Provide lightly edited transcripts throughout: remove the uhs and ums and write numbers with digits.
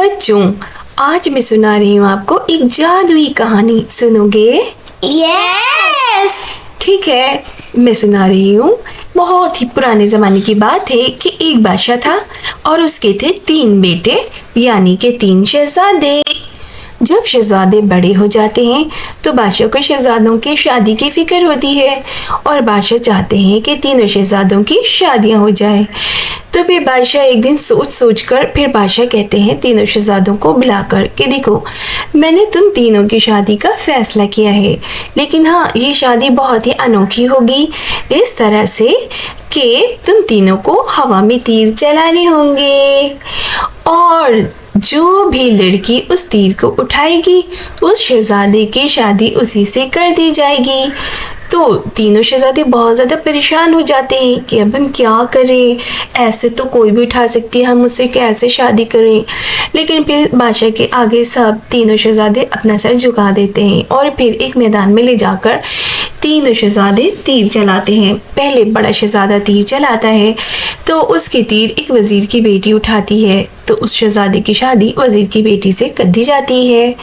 बच्चों, आज मैं सुना रही हूँ आपको एक जादुई कहानी। सुनोगे? यस। ठीक है, मैं सुना रही हूँ। बहुत ही पुराने ज़माने की बात है कि एक बादशाह था और उसके थे 3 बेटे, यानी कि 3 शहजादे। जब शहजादे बड़े हो जाते हैं तो बादशाह को शहजादों की शादी की फिक्र होती है और बादशाह चाहते हैं कि तीनों शहजादों की शादियां हो जाए। तो फिर बादशाह एक दिन सोच कर फिर बादशाह कहते हैं तीनों शहजादों को बुलाकर कि देखो, मैंने तुम तीनों की शादी का फैसला किया है, लेकिन हाँ, ये शादी बहुत ही अनोखी होगी, इस तरह से कि तुम तीनों को हवा में तीर चलाने होंगे और जो भी लड़की उस तीर को उठाएगी उस शहजादे की शादी उसी से कर दी जाएगी। तो तीनों शहजादे बहुत ज़्यादा परेशान हो जाते हैं कि अब हम क्या करें, ऐसे तो कोई भी उठा सकती है, हम उससे कैसे शादी करें। लेकिन फिर बादशाह के आगे सब तीनों शहजादे अपना सर झुका देते हैं और फिर एक मैदान में ले जाकर तीनों शहजादे तीर चलाते हैं। पहले बड़ा शहजादा तीर चलाता है तो उसकी तीर एक वज़ीर की बेटी उठाती है, तो उस शहजादे की शादी वज़ीर की बेटी से कर दी जाती है।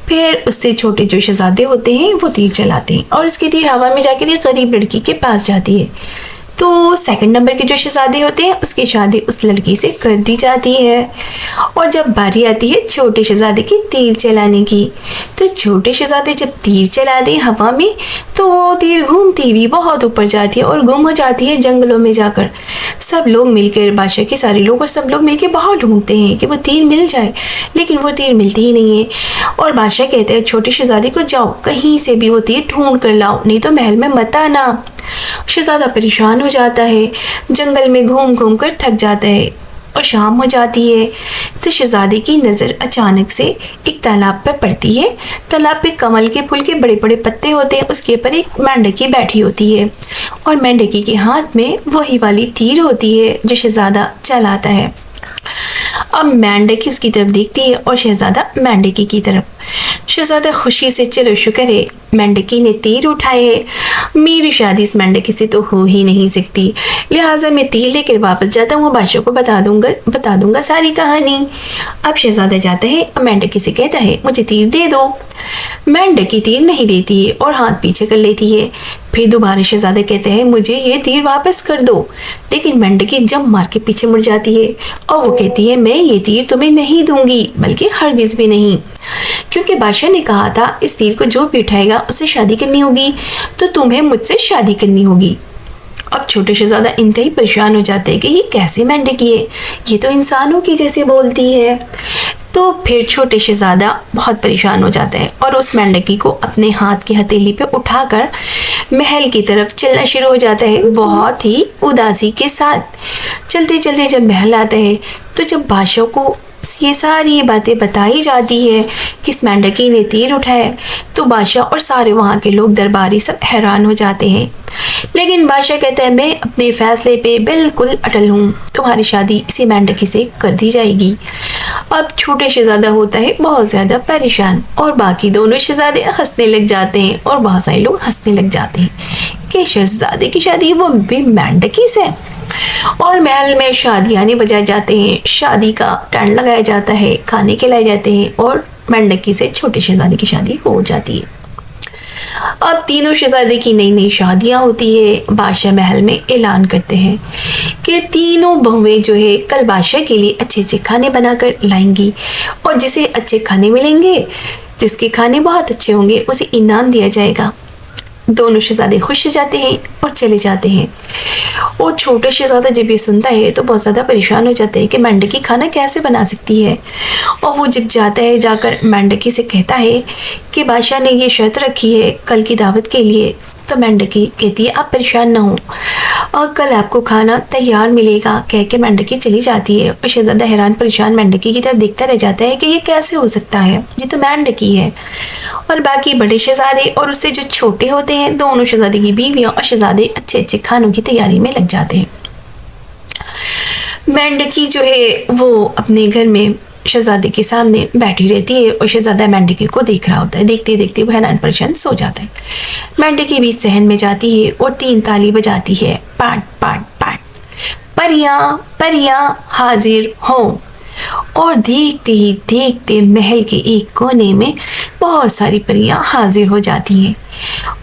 फिर उससे छोटे जो शहजादे होते हैं वो तीर चलाते हैं और उसकी तीर हवा में जाकर एक गरीब लड़की के पास जाती है। तो सेकंड नंबर के जो शहजादे होते हैं उसकी शादी उस लड़की से कर दी जाती है। और जब बारी आती है छोटे शहजादे की तीर चलाने की, तो छोटे शहजादे जब तीर चला दें हवा में तो वो तीर घूमती हुई बहुत ऊपर जाती है और गुम हो जाती है जंगलों में जाकर। सब लोग मिलकर, बादशाह के सारे लोग और सब लोग मिलकर बहुत ढूंढते हैं कि वो तीर मिल जाए, लेकिन वो तीर मिलती ही नहीं है। और बादशाह कहते हैं छोटे शहजादे को, जाओ कहीं से भी वो तीर ढूंढ कर लाओ, नहीं तो महल में मत आना। शहजादा परेशान हो जाता है, जंगल में घूम घूम कर थक जाता है और शाम हो जाती है। तो शहजादे की नज़र अचानक से एक तालाब पर पड़ती है। तालाब पे कमल के फूल के बड़े बड़े पत्ते होते हैं, उसके ऊपर एक मेंढकी बैठी होती है और मेंढकी के हाथ में वही वाली तीर होती है जो शहजादा चलाता है। अब मेंढकी उसकी तरफ देखती है और शहजादा मेंढकी की तरफ। शहजादा खुशी से, चलो शुक्र है मेंढकी ने तीर उठाए है, मेरी शादी इस मेंढकी से तो हो ही नहीं सकती, लिहाजा मैं तीर लेकर वापस जाता हूँ, बादशाह को बता दूंगा सारी कहानी। अब शहजादा जाता है और मेंढकी से कहता है मुझे तीर दे दो। मेंढकी तीर नहीं देती है और हाथ पीछे कर लेती है। फिर दोबारा शहजादा कहते हैं मुझे ये तीर वापस कर दो, लेकिन मेंढकी जंप मार के पीछे मुड़ जाती है और वो कहती है मैं ये तीर तुम्हें नहीं दूंगी, बल्कि हरगिज़ भी नहीं, क्योंकि बादशाह ने कहा था इस तीर को जो भी उठाएगा उससे शादी करनी होगी, तो तुम्हें मुझसे शादी करनी होगी। अब छोटे शहजादा इंतहाई परेशान हो जाते हैं कि ये कैसी मेंढकी है, ये तो इंसानों की जैसे बोलती है। तो फिर छोटे शहजादा बहुत परेशान हो जाता है और उस मेंढकी को अपने हाथ की हथेली पे उठाकर महल की तरफ चलना शुरू हो जाता है, बहुत ही उदासी के साथ। चलते चलते जब महल आता है तो जब बादशाह को ये सारी बातें बताई जाती है कि इस मेंढकी ने तीर उठाया, तो बादशाह और सारे वहाँ के लोग दरबारी सब हैरान हो जाते हैं। लेकिन बादशाह कहता है मैं अपने फैसले पे बिल्कुल अटल हूँ, तुम्हारी शादी इसी मेंढकी से कर दी जाएगी। अब छोटे शहजादा होता है बहुत ज़्यादा परेशान और बाकी दोनों शहजादे हंसने लग जाते हैं और बहुत सारे लोग हंसने लग जाते हैं कि शहजादे की शादी वो भी मेंढकी से। और महल में शादियाँ बजाए जाते हैं, शादी का टेंट लगाया जाता है, खाने खिलाए जाते हैं और मेंढकी से छोटे शहजादे की शादी हो जाती है। अब तीनों शहजादे की नई नई शादियाँ होती है। बादशाह महल में ऐलान करते हैं कि तीनों बहुएं जो है कल बादशाह के लिए अच्छे अच्छे खाने बनाकर लाएंगी और जिसे अच्छे खाने मिलेंगे, जिसके खाने बहुत अच्छे होंगे, उसे इनाम दिया जाएगा। दोनों शहजादे खुश हो जाते हैं और चले जाते हैं। और छोटा शहजादा जब ये सुनता है तो बहुत ज़्यादा परेशान हो जाता है कि मेंढकी खाना कैसे बना सकती है। और वो जब जाता है, जाकर मेंढकी से कहता है कि बादशाह ने ये शर्त रखी है कल की दावत के लिए। तो मेंढकी कहती है आप परेशान ना हो और कल आपको खाना तैयार मिलेगा, कह के मेंढकी चली जाती है। और शहजादा हैरान परेशान मेंढकी की तरफ देखता रह जाता है कि ये कैसे हो सकता है, ये तो मेंढकी है। और बाकी बड़े शहजादे और उससे जो छोटे होते हैं, दोनों शहजादे की बीवियाँ और शहजादे अच्छे अच्छे खानों की तैयारी में लग जाते हैं। मेंढकी जो है वो अपने घर में शहजादे के सामने बैठी रहती है और शहजादा मेंढकी को देख रहा होता है। देखते देखते वो हैरान परेशान सो जाता है। मेंढकी भी सहन में जाती है और 3 ताली बजाती है, पाट पाट पाट, परियां परियां हाजिर हो। और देखते ही देखते महल के एक कोने में बहुत सारी परियां हाजिर हो जाती हैं।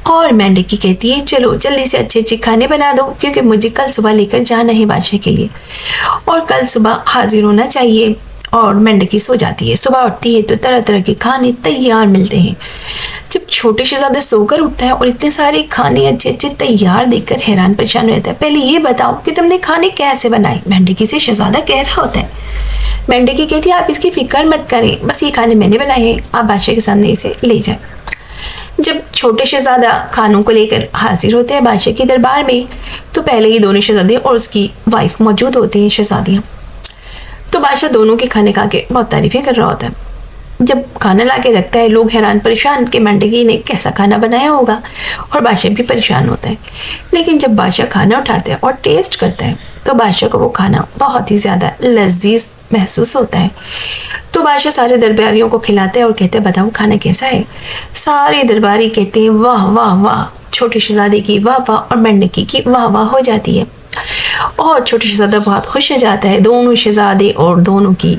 और मेंढकी कहती है चलो जल्दी से अच्छे अच्छे खाने बना दो, क्योंकि मुझे कल सुबह लेकर जाना है बादशाह के लिए और कल सुबह हाजिर होना चाहिए। और मेंढकी सो जाती है। सुबह उठती है तो तरह तरह के खाने तैयार मिलते हैं। जब छोटे शहजादा सोकर उठता है और इतने सारे खाने अच्छे अच्छे तैयार देखकर हैरान परेशान रहता है। पहले ये बताओ कि तुमने खाने कैसे बनाए? मेंढकी से शहजादा कह रहा होता है। मेंढकी कहती है आप इसकी फिक्र मत करें, बस ये खाने मैंने बनाए हैं, आप बादशाह के सामने इसे ले जाएं। जब छोटे शहजादा खानों को लेकर हाजिर होते हैं बादशाह के दरबार में, तो पहले ही दोनों शहजादे और उसकी वाइफ मौजूद होती हैं, शहजादियाँ। तो बादशाह दोनों के खाने खा के बहुत तारीफें कर रहा होता है। जब खाना ला के रखता है, लोग हैरान परेशान कि मेंढकी ने कैसा खाना बनाया होगा, और बादशाह भी परेशान होता है। लेकिन जब बादशाह खाना उठाता है और टेस्ट करता है तो बादशाह को वो खाना बहुत ही ज़्यादा लजीज महसूस होता है। तो बादशाह सारे दरबारियों को खिलाता है और कहते हैं बताओ खाना कैसा है? सारे दरबारी कहते हैं वाह वाह वाह। छोटे शहजादे की वाह वाह और मेंढकी की वाह वाह हो जाती है और छोटे शहजादा बहुत खुश हो जाता है। दोनों शहजादे और दोनों की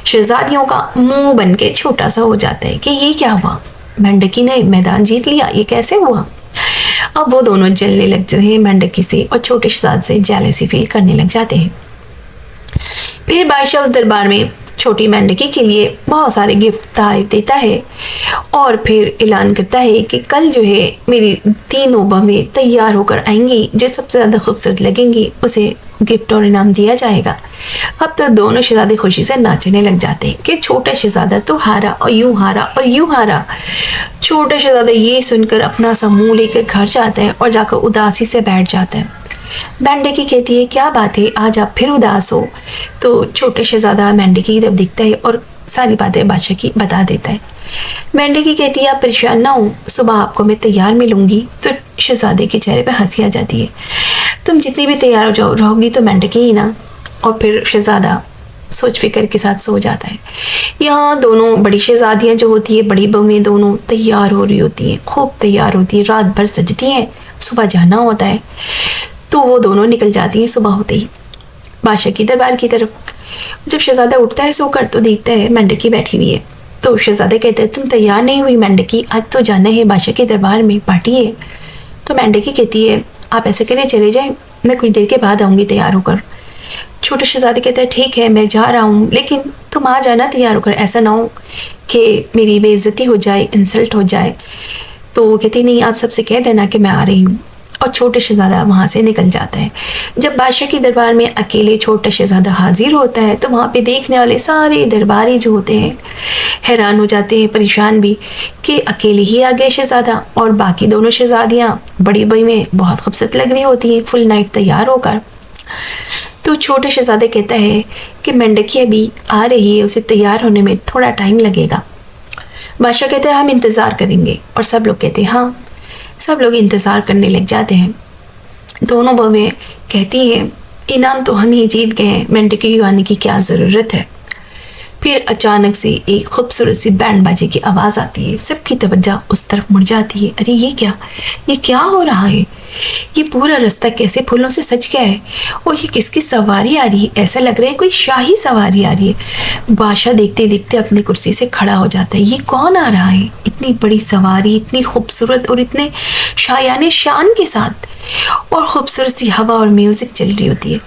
शहजादियों का मुंह बन के छोटा सा हो जाता है कि ये क्या हुआ, मेंढकी ने मैदान जीत लिया, ये कैसे हुआ? अब वो दोनों जलने लग जाते हैं मेंढकी से और छोटे शहजादे से जेलसी फील करने लग जाते हैं। फिर बादशाह उस दरबार में छोटी मेंढकी के लिए बहुत सारे गिफ्ट तोहफे देता है और फिर ऐलान करता है कि कल जो है मेरी तीनों बहनें तैयार होकर आएंगी, जो सबसे ज़्यादा खूबसूरत लगेंगी उसे गिफ्ट और इनाम दिया जाएगा। अब तो दोनों शहजादे खुशी से नाचने लग जाते हैं कि छोटा शहजादा तो हारा और यूं हारा और यूं हारा। छोटा शहजादा ये सुनकर अपना सा मुँह लेकर घर जाता है और जाकर उदासी से बैठ जाता है। मेंढकी कहती है क्या बात है, आज आप फिर उदास हो? तो छोटे शहजादा मेंढकी की तरफ दिखता है और सारी बातें बादशाह की बता देता है। मेंढकी कहती है आप परेशान ना हो, सुबह आपको मैं तैयार मिलूंगी। फिर शहजादे के चेहरे पे हंसी आ जाती है। तुम जितनी भी तैयार हो जाओ रहोगी तो मेंढकी ही ना। और फिर शहजादा सोच फिक्र के साथ सो जाता है। यहाँ दोनों बड़ी शहजादियाँ जो होती है, बड़ी बहुएं दोनों तैयार हो रही होती हैं, खूब तैयार होती है, रात भर सजती हैं, सुबह जाना होता है। तो वो दोनों निकल जाती हैं सुबह होते ही बादशाह की दरबार की तरफ। जब शहजादा उठता है सोकर तो देखता है मेंढकी बैठी हुई है। तो शहजादा कहते हैं तुम तैयार नहीं हुई मेंढकी, आज तो जाना है बादशाह के दरबार में, पार्टी है। तो मेंढकी कहती है आप ऐसे करिए चले जाएं, मैं कुछ देर के बाद आऊँगी तैयार होकर। छोटे शहजादे कहते हैं ठीक है मैं जा रहा हूँ, लेकिन तुम आ जाना तैयार होकर, ऐसा ना हो कि मेरी बेइज्जती हो जाए, इंसल्ट हो जाए। तो वो कहती नहीं आप सबसे कह देना कि मैं आ रही हूँ। और छोटे शहजादा वहाँ से निकल जाता है। जब बादशाह के दरबार में अकेले छोटा शहजादा हाजिर होता है तो वहाँ पे देखने वाले सारे दरबारी जो होते हैं हैरान हो जाते हैं, परेशान भी कि अकेले ही आ गए शहजादा, और बाकी दोनों शहजादियाँ बड़ी बड़ी में बहुत खूबसूरत लग रही होती हैं फुल नाइट तैयार होकर। तो छोटे शहजादे कहता है कि मेंढकी अभी आ रही है, उसे तैयार होने में थोड़ा टाइम लगेगा। बादशाह कहते हैं हम इंतज़ार करेंगे, और सब लोग कहते हैं हाँ। सब लोग इंतज़ार करने लग जाते हैं। दोनों बहुएं कहती हैं इनाम तो हम ही जीत गए हैं, मेंढकी आने की क्या ज़रूरत है। फिर अचानक से एक खूबसूरत सी बैंड बाजे की आवाज़ आती है। सबकी तवज्जो उस तरफ मुड़ जाती है। अरे ये क्या हो रहा है? ये पूरा रास्ता कैसे फूलों से सज गया है, और ये किसकी सवारी आ रही है? ऐसा लग रहा है कोई शाही सवारी आ रही है। बादशाह देखते देखते अपनी कुर्सी से खड़ा हो जाता है। ये कौन आ रहा है? इतनी बड़ी सवारी, इतनी खूबसूरत और इतने शायाने शान के साथ, और खूबसूरत सी हवा और म्यूज़िक चल रही होती है।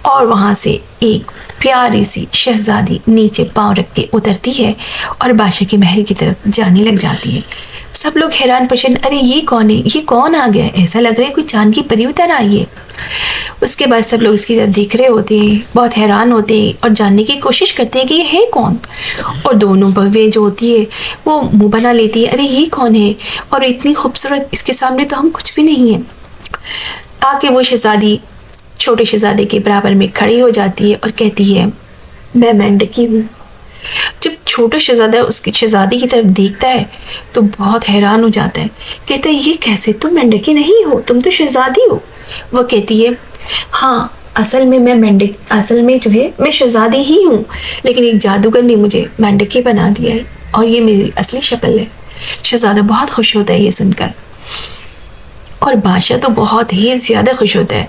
और वहाँ से एक प्यारी सी शहजादी नीचे पाँव रख के उतरती है और बादशाह के महल की तरफ जाने लग जाती है। सब लोग हैरान परेशान, अरे ये कौन है? ये कौन आ गया? ऐसा लग रहा है कोई चांद की परी उतर आई है। उसके बाद सब लोग इसकी तरफ देख रहे होते हैं, बहुत हैरान होते हैं और जानने की कोशिश करते हैं कि ये है कौन। और दोनों बहुएं जो होती है वो मुँह बना लेती है, अरे ये कौन है और इतनी खूबसूरत, इसके सामने तो हम कुछ भी नहीं है। आके वो शहजादी छोटे शहजादे के बराबर में खड़ी हो जाती है और कहती है मैं मेंढकी हूँ। जब छोटा शहजादा उसकी शहजादी की तरफ देखता है तो बहुत हैरान हो जाता है। कहता है ये कैसे, तुम मेंढकी नहीं हो, तुम तो शहजादी हो। वह कहती है हाँ असल में जो है मैं शहजादी ही हूँ, लेकिन एक जादूगर ने मुझे मेंढकी बना दिया है और ये मेरी असली शक्ल है। शहजादा बहुत खुश होता है ये सुनकर, और बादशाह तो बहुत ही ज़्यादा खुश होता है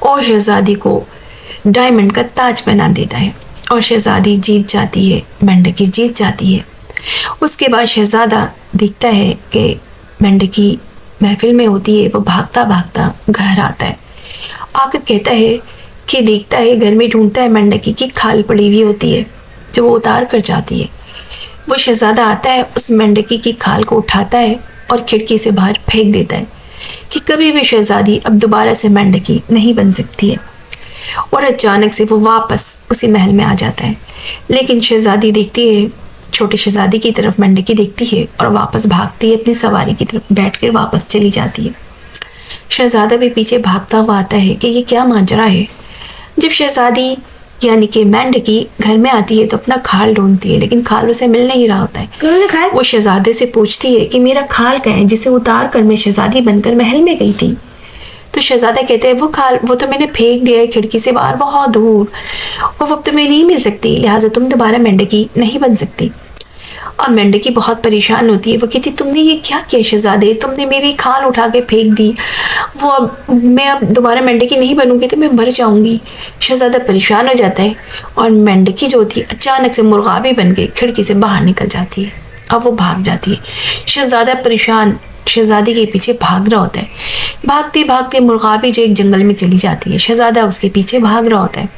और शहजादी को डायमंड का ताज बना देता है। और शहजादी जीत जाती है, मेंढकी जीत जाती है। उसके बाद शहजादा देखता है कि मेंढकी महफिल में होती है, वो भागता भागता घर आता है। आकर कहता है कि देखता है घर में ढूंढता है मेंढकी की खाल पड़ी हुई होती है जो वो उतार कर जाती है। वो शहजादा आता है, उस मेंढकी की खाल को उठाता है और खिड़की से बाहर फेंक देता है कि कभी भी शहजादी अब दोबारा से मेंढकी नहीं बन सकती है। और अचानक से वो वापस उसी महल में आ जाता है। लेकिन शहजादी देखती है, छोटे शहजादी की तरफ मेंढकी देखती है और वापस भागती है, अपनी सवारी की तरफ बैठकर वापस चली जाती है। शहजादा भी पीछे भागता हुआ आता है कि ये क्या माजरा है। जब शहजादी यानी कि मेंढकी घर में आती है तो अपना खाल ढूंढती है, लेकिन खाल उसे मिल नहीं रहा होता है। वो शहजादे से पूछती है कि मेरा खाल कहाँ है जिसे उतार कर मैं शहजादी बनकर महल में गई थी। तो शहजादा कहते हैं वो खाल वो तो मैंने फेंक दिया है खिड़की से बाहर बहुत दूर, और अब तुम्हें नहीं मिल सकती, लिहाजा तुम दोबारा मेंढकी नहीं बन सकती। और मेंढकी बहुत परेशान होती है। वो कहती तुमने ये क्या किया शहजादे, तुमने मेरी खाल उठा के फेंक दी, वो अब मैं अब दोबारा मेंढकी नहीं बनूंगी तो मैं मर जाऊंगी। शहजादा परेशान हो जाता है और मेंढकी जो होती है अचानक से मुर्गाबी बन के खिड़की से बाहर निकल जाती है। अब वो भाग जाती है। शहजादा परेशान शहजादी के पीछे भाग रहा होता है। भागते भागते मुर्गाबी जो एक जंगल में चली जाती है, शहजादा उसके पीछे भाग रहा होता है।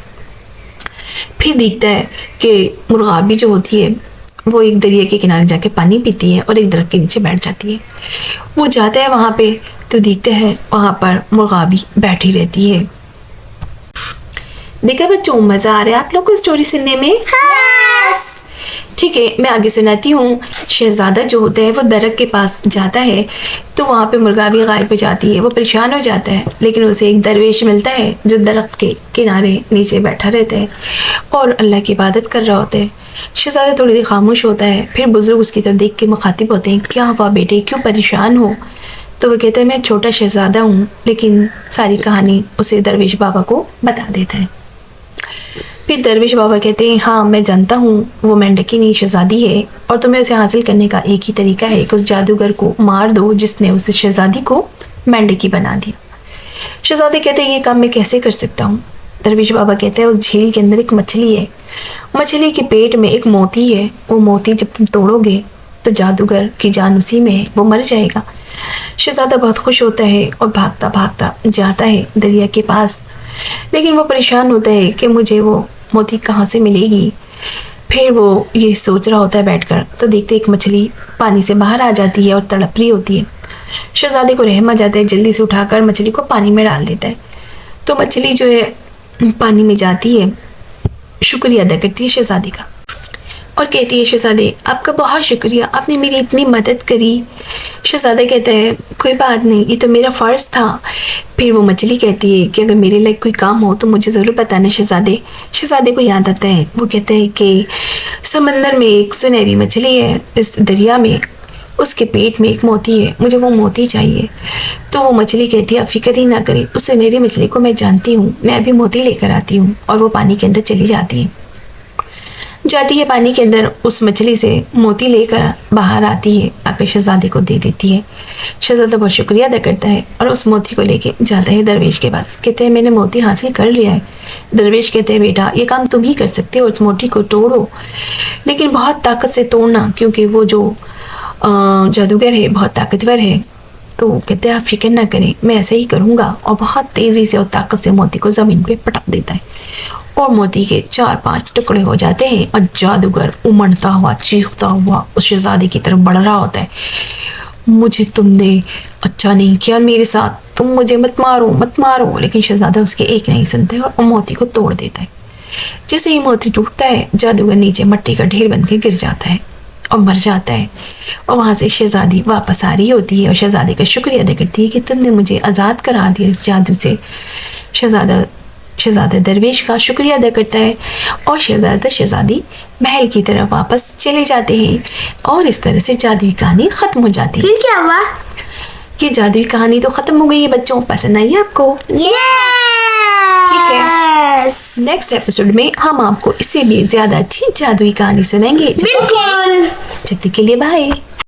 फिर देखता है कि मुर्गाबी जो होती है वो एक दरिया के किनारे जाके पानी पीती है और एक दरख्त के नीचे बैठ जाती है। वो जाता है वहाँ पे तो देखते हैं वहाँ पर मुर्गाबी बैठी रहती है। देखा बच्चों, मज़ा आ रहा है आप लोग को स्टोरी सुनने में? ठीक है, मैं आगे सुनाती हूँ। शहजादा जो होता है वो दरख्त के पास जाता है तो वहाँ पे मुर्गाबी गायब हो जाती है। वो परेशान हो जाता है, लेकिन उसे एक दरवेश मिलता है जो दरख्त के किनारे नीचे बैठा रहता है और अल्लाह की इबादत कर रहा होता है। शहजादा थोड़ी देर खामोश होता है, फिर बुजुर्ग उसकी तरफ देख के मुखातिब होते हैं, क्या हुआ बेटे, क्यों परेशान हो? तो वो कहता है मैं छोटा शहजादा हूँ, लेकिन सारी कहानी उसे दरवेश बाबा को बता देता है। फिर दरवेश बाबा कहते हैं हाँ मैं जानता हूँ वो मेंढकी नहीं शहजादी है, और तुम्हें उसे हासिल करने का एक ही तरीका है कि उस जादूगर को मार दो जिसने उस शहजादी को मेंढकी बना दिया। शहजादे कहते हैं ये काम मैं कैसे कर सकता हूँ? दरवेश बाबा कहते हैं उस झील के अंदर एक मछली है, मछली के पेट में एक मोती है, वो मोती जब तुम तोड़ोगे तो जादूगर की जान उसी में है, वो मर जाएगा। शहजादा बहुत खुश होता है और भागता भागता जाता है दरिया के पास, लेकिन वो परेशान होता है कि मुझे वो मोती कहाँ से मिलेगी। फिर वो ये सोच रहा होता है बैठकर, तो देखते एक मछली पानी से बाहर आ जाती है और तड़प रही होती है। शहजादे को रहम आ जाता है, जल्दी से उठाकर मछली को पानी में डाल देता है। तो मछली जो है पानी में जाती है, शुक्रिया अदा करती है शहजादे का और कहती है शहजादे आपका बहुत शुक्रिया, आपने मेरी इतनी मदद करी। शहजादा कहता है कोई बात नहीं, ये तो मेरा फ़र्ज़ था। फिर वो मछली कहती है कि अगर मेरे लिए कोई काम हो तो मुझे ज़रूर बताना शहजादे। शहजादे को याद आता है, वो कहता है कि समंदर में एक सुनहरी मछली है, इस दरिया में उसके पेट में एक मोती है, मुझे वो मोती चाहिए। तो वो मछली कहती है आप फिक्र ही ना करें, उस सुनहरी मछली को मैं जानती हूँ, मैं अभी मोती लेकर आती हूँ। और वो पानी के अंदर चली जाती है पानी के अंदर, उस मछली से मोती लेकर बाहर आती है, आकर शहजादे को दे देती है। शहजादा बहुत शुक्रिया अदा करता है और उस मोती को लेके जाता है दरवेश के पास। कहते हैं मैंने मोती हासिल कर लिया है। दरवेश कहते हैं बेटा ये काम तुम ही कर सकते हो, उस मोती को तोड़ो, लेकिन बहुत ताकत से तोड़ना, क्योंकि वो जो जादूगर है बहुत ताकतवर है। तो कहते हैं आप फिक्र ना करें, मैं ऐसे ही करूँगा। और बहुत तेज़ी से और ताकत से मोती को ज़मीन पे पटक देता है और मोती के 4-5 टुकड़े हो जाते हैं और जादूगर उमड़ता हुआ चीखता हुआ उस शहजादे की तरफ बढ़ रहा होता है। मुझे तुमने अच्छा नहीं किया मेरे साथ, तुम मुझे मत मारो मत मारो। लेकिन शहजादा उसके एक नहीं सुनता है और मोती को तोड़ देता है। जैसे ही मोती टूटता है जादूगर नीचे मिट्टी का ढेर बन के गिर जाता है और मर जाता है। और वहाँ से शहजादी वापस आ रही होती है और शहजादे का शुक्रिया अदा करती है कि तुमने मुझे आज़ाद करा दिया इस जादू से। शहजादा दरवेश का शुक्रिया अदा करता है और शहजादी महल की तरफ वापस चले जाते हैं। और इस तरह से जादुई कहानी ख़त्म हो जाती है। फिर क्या हुआ? ये जादुई कहानी तो ख़त्म हो गई है बच्चों, पसंद आई आपको? ठीक है, नेक्स्ट एपिसोड में हम आपको इससे भी ज़्यादा अच्छी जादुई कहानी सुनाएंगे। बिल्कुल। जब तक के लिए बाय।